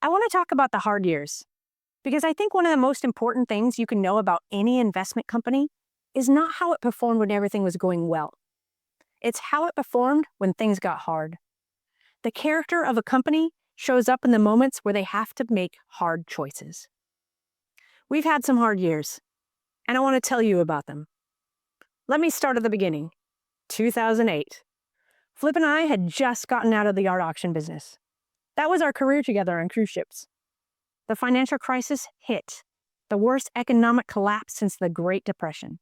I want to talk about the hard years because I think one of the most important things you can know about any investment company is not how it performed when everything was going well. It's how it performed when things got hard. The character of a company shows up in the moments where they have to make hard choices. We've had some hard years, and I want to tell you about them. Let me start at the beginning. 2008. Flip and I had just gotten out of the yard auction business. That was our career together on cruise ships. The financial crisis hit, the worst economic collapse since the Great Depression,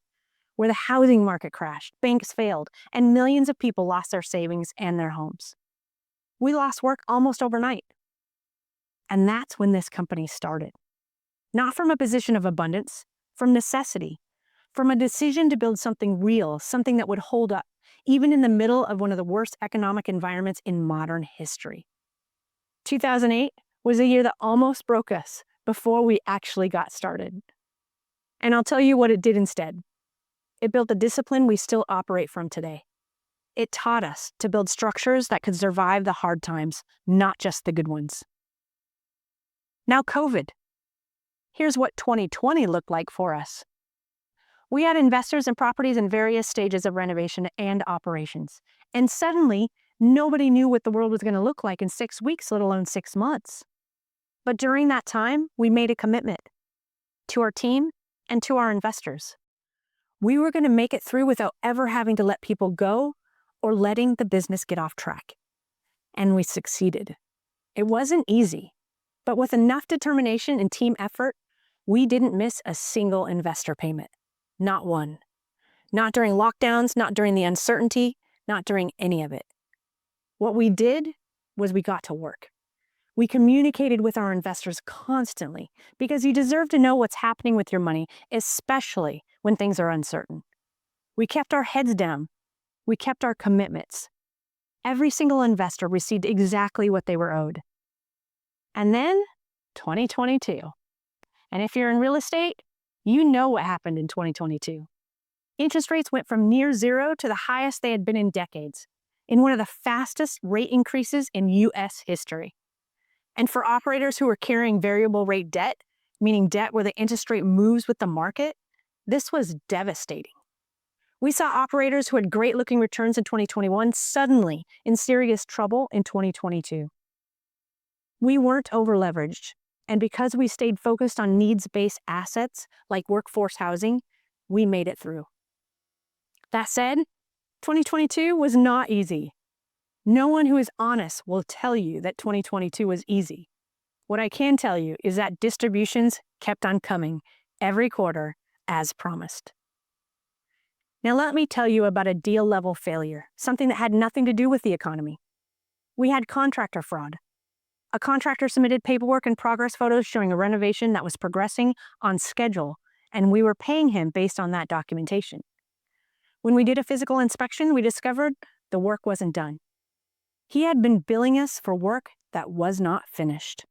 where the housing market crashed, banks failed, and millions of people lost their savings and their homes. We lost work almost overnight. And that's when this company started. Not from a position of abundance, from necessity, from a decision to build something real, something that would hold up, even in the middle of one of the worst economic environments in modern history. 2008 was a year that almost broke us before we actually got started. And I'll tell you what it did instead. It built a discipline we still operate from today. It taught us to build structures that could survive the hard times, not just the good ones. Now COVID. Here's what 2020 looked like for us. We had investors and properties in various stages of renovation and operations. And suddenly, nobody knew what the world was going to look like in 6 weeks, let alone 6 months. But during that time, we made a commitment to our team and to our investors. We were going to make it through without ever having to let people go or letting the business get off track. And we succeeded. It wasn't easy, but with enough determination and team effort, we didn't miss a single investor payment. Not one. Not during lockdowns, not during the uncertainty, not during any of it. What we did was we got to work. We communicated with our investors constantly because you deserve to know what's happening with your money, especially when things are uncertain. We kept our heads down. We kept our commitments. Every single investor received exactly what they were owed. And then 2022. And if you're in real estate, you know what happened in 2022. Interest rates went from near zero to the highest they had been in decades, in one of the fastest rate increases in U.S. history. And for operators who were carrying variable rate debt, meaning debt where the interest rate moves with the market, this was devastating. We saw operators who had great looking returns in 2021 suddenly in serious trouble in 2022. We weren't over-leveraged, and because we stayed focused on needs-based assets like workforce housing, we made it through. That said, 2022 was not easy. No one who is honest will tell you that 2022 was easy. What I can tell you is that distributions kept on coming every quarter as promised. Now let me tell you about a deal-level failure, something that had nothing to do with the economy. We had contractor fraud. A contractor submitted paperwork and progress photos showing a renovation that was progressing on schedule, and we were paying him based on that documentation. When we did a physical inspection, we discovered the work wasn't done. He had been billing us for work that was not finished.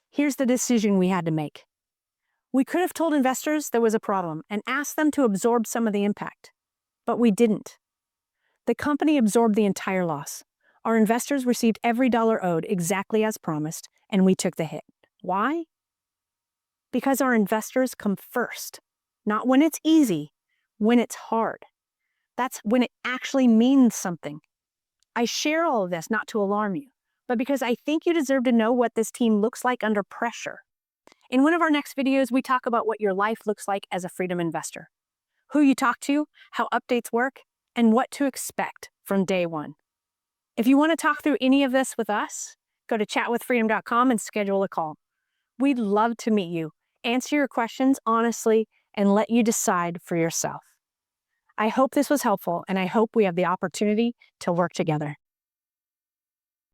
Here's the decision we had to make. We could have told investors there was a problem and asked them to absorb some of the impact, but we didn't. The company absorbed the entire loss. Our investors received every dollar owed exactly as promised, and we took the hit. Why? Because our investors come first, not when it's easy, when it's hard. That's when it actually means something. I share all of this not to alarm you, but because I think you deserve to know what this team looks like under pressure. In one of our next videos, we talk about what your life looks like as a freedom investor, who you talk to, how updates work, and what to expect from day one. If you want to talk through any of this with us, go to chatwithfreedom.com and schedule a call. We'd love to meet you, answer your questions honestly, and let you decide for yourself. I hope this was helpful, and I hope we have the opportunity to work together.